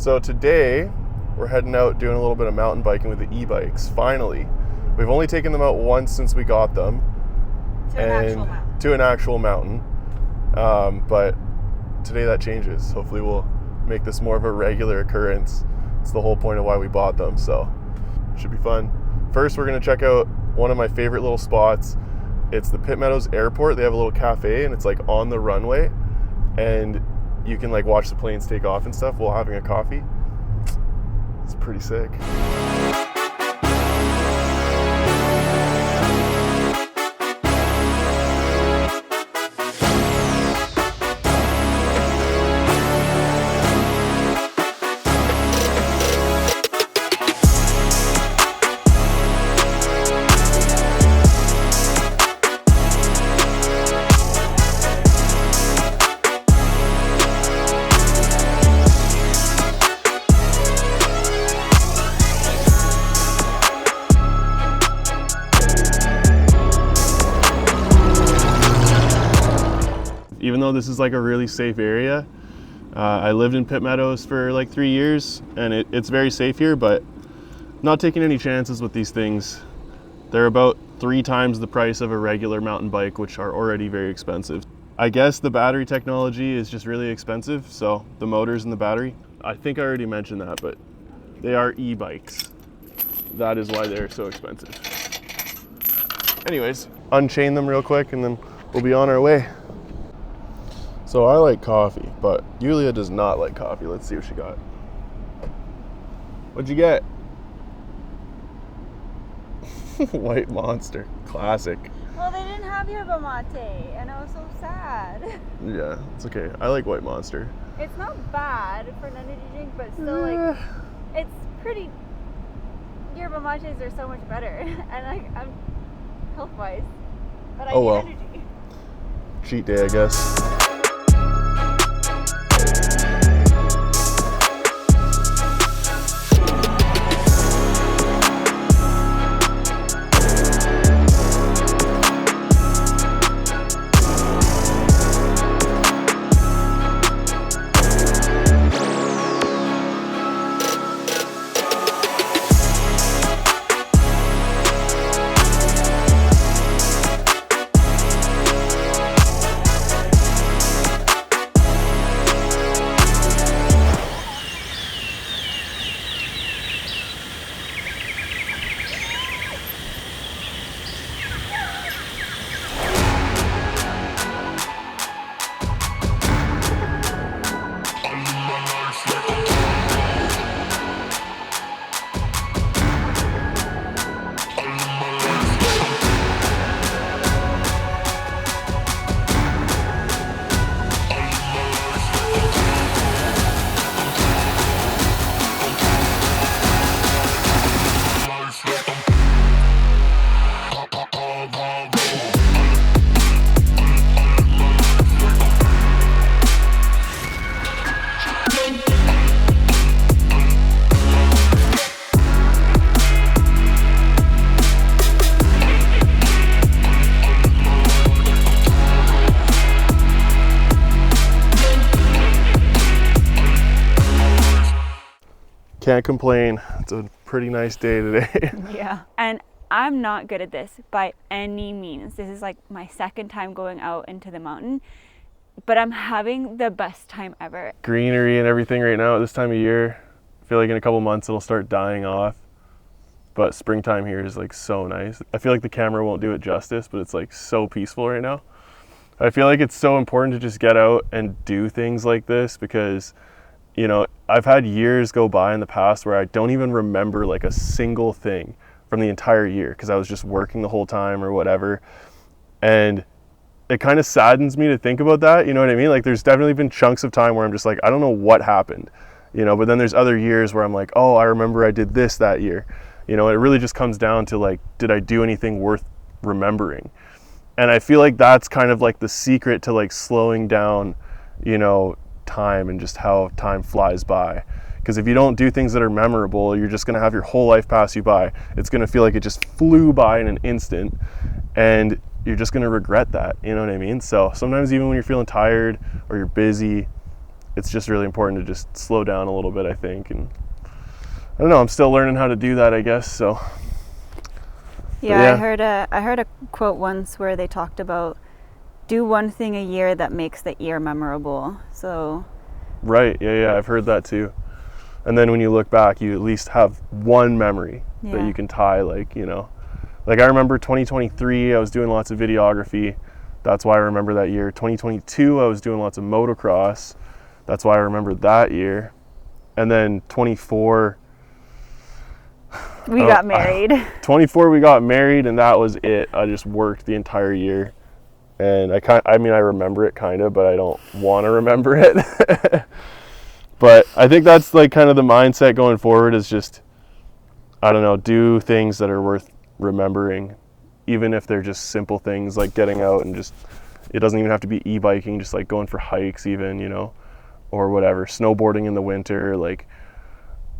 So today we're heading out doing a little bit of mountain biking with the e-bikes. Finally, we've only taken them out once since we got them. To an actual mountain. But today that changes. Hopefully we'll make this more of a regular occurrence. It's the whole point of why we bought them, so it should be fun. First, we're gonna check out one of my favorite little spots. It's the Pitt Meadows Airport. They have a little cafe and it's like on the runway, and you can like watch the planes take off and stuff while having a coffee. It's pretty sick. Even though this is like a really safe area, I lived in Pitt Meadows for like 3 years, and it's very safe here, but not taking any chances with these things. They're about 3 times the price of a regular mountain bike, which are already very expensive. I guess the battery technology is just really expensive, so the motors and the battery. I think I already mentioned that, but they are e-bikes. That is why they're so expensive. Anyways, unchain them real quick and then we'll be on our way. So I like coffee, but Yulia does not like coffee. Let's see what she got. What'd you get? White Monster, classic. Well, they didn't have yerba mate, and I was so sad. Yeah, it's okay. I like White Monster. It's not bad for an energy drink, but still, like, it's pretty. Yerba mates are so much better, and like I'm health-wise, but I need energy. Cheat day, I guess. Can't complain. It's a pretty nice day today. Yeah, and I'm not good at this by any means. This is like my second time going out into the mountain, but I'm having the best time ever. Greenery and everything right now at this time of year. I feel like in a couple months it'll start dying off, but springtime here is like so nice. I feel like the camera won't do it justice, but it's like so peaceful right now. I feel like it's so important to just get out and do things like this because, you know, I've had years go by in the past where I don't even remember like a single thing from the entire year because I was just working the whole time or whatever. And it kind of saddens me to think about that, you know what I mean? Like there's definitely been chunks of time where I'm just like, I don't know what happened, you know, but then there's other years where I'm like, oh, I remember I did this that year. You know, it really just comes down to like, did I do anything worth remembering? And I feel like that's kind of like the secret to like slowing down, you know, time and just how time flies by. Because if you don't do things that are memorable, you're just going to have your whole life pass you by. It's going to feel like it just flew by in an instant and you're just going to regret that, you know what I mean? So sometimes even when you're feeling tired or you're busy, it's just really important to just slow down a little bit, I think. And I don't know, I'm still learning how to do that, I guess. So yeah. I heard a quote once where they talked about do one thing a year that makes the year memorable. So right, yeah, I've heard that too. And then when you look back, you at least have one memory that you can tie, like, you know, like I remember 2023, I was doing lots of videography. That's why I remember that year. 2022, I was doing lots of motocross. That's why I remember that year. And then 24, we got married. 24, we got married, and that was it. I just worked the entire year. And I mean, I remember it kind of, but I don't want to remember it. But I think that's like kind of the mindset going forward, is just, I don't know, do things that are worth remembering, even if they're just simple things like getting out and just, it doesn't even have to be e-biking, just like going for hikes even, you know, or whatever, snowboarding in the winter. Like,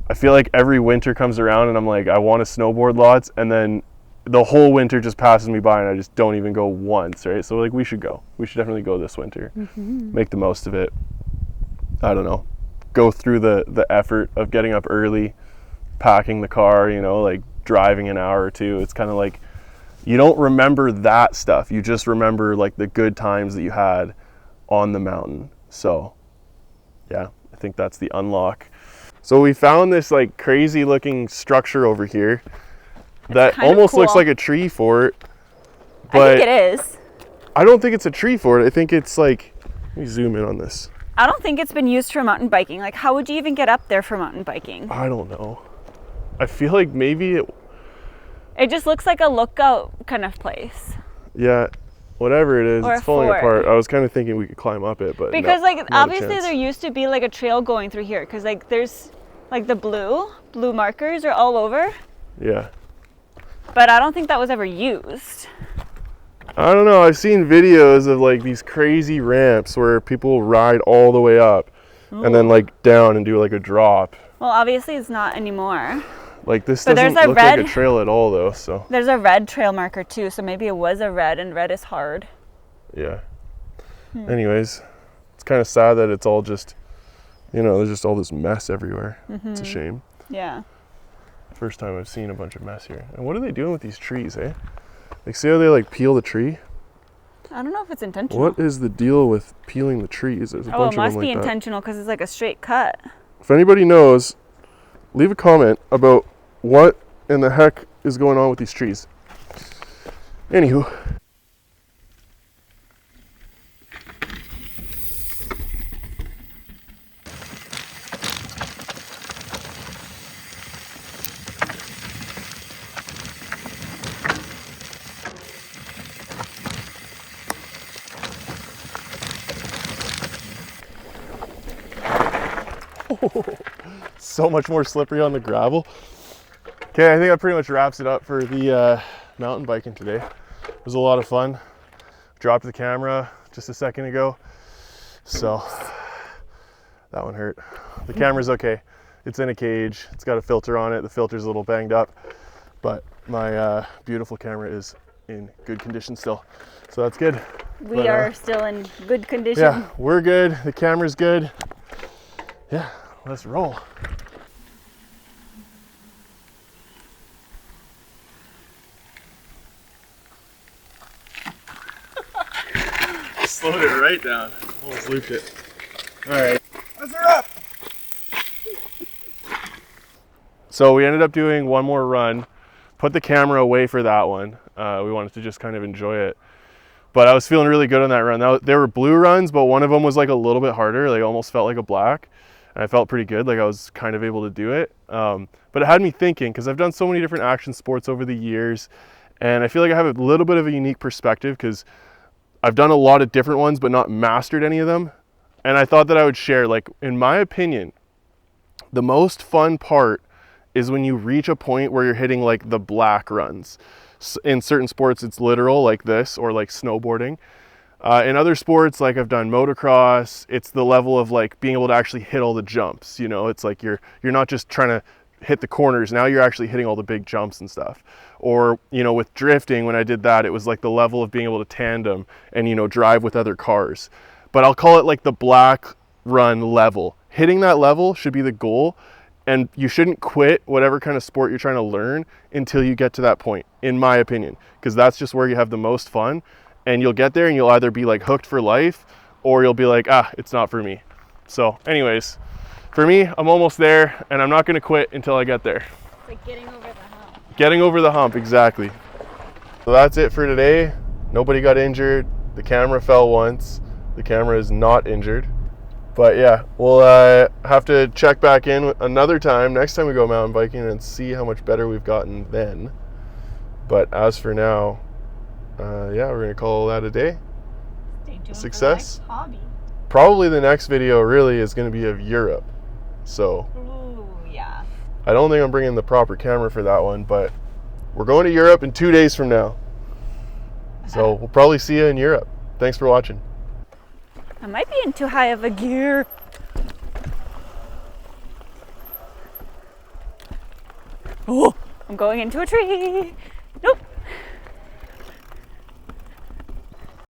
I feel like every winter comes around and I'm like, I want to snowboard lots, and then the whole winter just passes me by and I just don't even go once, right? So like, we should definitely go this winter. Make the most of it. I don't know, go through the effort of getting up early, packing the car, you know, like driving an hour or two. It's kind of like, you don't remember that stuff, you just remember like the good times that you had on the mountain. So yeah, I think that's the unlock. So we found this like crazy looking structure over here that almost cool. looks like a tree fort, I but think it is. I don't think it's a tree fort. I think it's like, let me zoom in on this. I don't think it's been used for mountain biking. Like, how would you even get up there for mountain biking? I don't know. I feel like maybe It just looks like a lookout kind of place. yeah, whatever it is, Or it's a falling fort. apart. I was kind of thinking we could climb up it, but Because no, like not a obviously chance. there used to be like a trail going through here, because like there's like the blue markers are all over, Yeah. but I don't think that was ever used. I don't know. I've seen videos of like these crazy ramps where people ride all the way up and then like down and do like a drop. Well, obviously it's not anymore. Like this But doesn't there's a look like a red- trail at all though, so There's a red trail marker too, so maybe it was a red, and red is hard. yeah. Anyways, it's kind of sad that it's all just, you know, there's just all this mess everywhere. It's a shame. Yeah. First time I've seen a bunch of mess here. And what are they doing with these trees, eh? Like, see how they like peel the tree? I don't know if it's intentional. What is the deal with peeling the trees? There's a Oh, bunch it of must them be like that. intentional because it's like a straight cut. If anybody knows, leave a comment about what in the heck is going on with these trees. Anywho. So much more slippery on the gravel. Okay, I think that pretty much wraps it up for the mountain biking today. It was a lot of fun. Dropped the camera just a second ago, so that one hurt. The camera's okay. It's in a cage. It's got a filter on it. The filter's a little banged up, but my beautiful camera is in good condition still, so that's good. We But, are still in good condition. Yeah, we're good. The camera's good. Yeah, let's roll. Slowed it right down. Almost looped it. All right, let's up. So we ended up doing one more run. Put the camera away for that one. We wanted to just kind of enjoy it. But I was feeling really good on that run. There were blue runs, but one of them was like a little bit harder. Like almost felt like a black. And I felt pretty good. Like I was kind of able to do it. But it had me thinking, because I've done so many different action sports over the years. And I feel like I have a little bit of a unique perspective because I've done a lot of different ones, but not mastered any of them. And I thought that I would share, like, in my opinion, the most fun part is when you reach a point where you're hitting like the black runs. In certain sports, it's literal like this, or like snowboarding. In other sports, like I've done motocross, it's the level of like being able to actually hit all the jumps. You know, it's like you're not just trying to hit the corners. Now you're actually hitting all the big jumps and stuff. Or, you know, with drifting, when I did that, it was like the level of being able to tandem and, you know, drive with other cars. But I'll call it like the black run level. Hitting that level should be the goal, and you shouldn't quit whatever kind of sport you're trying to learn until you get to that point, in my opinion, because that's just where you have the most fun, and you'll get there and you'll either be like hooked for life, or you'll be like, it's not for me. So anyways, for me, I'm almost there, and I'm not going to quit until I get there. It's like getting over the hump. Getting over the hump, exactly. So that's it for today. Nobody got injured. The camera fell once. The camera is not injured. But yeah, we'll have to check back in another time, next time we go mountain biking, and see how much better we've gotten then. But as for now, yeah, we're going to call that a day. Stay tuned Success. for the next hobby. Probably the next video really is going to be of Europe. So Ooh, yeah. I don't think I'm bringing the proper camera for that one, but we're going to Europe in 2 days from now. So we'll probably see you in Europe. Thanks for watching. I might be in too high of a gear. Oh, I'm going into a tree. Nope.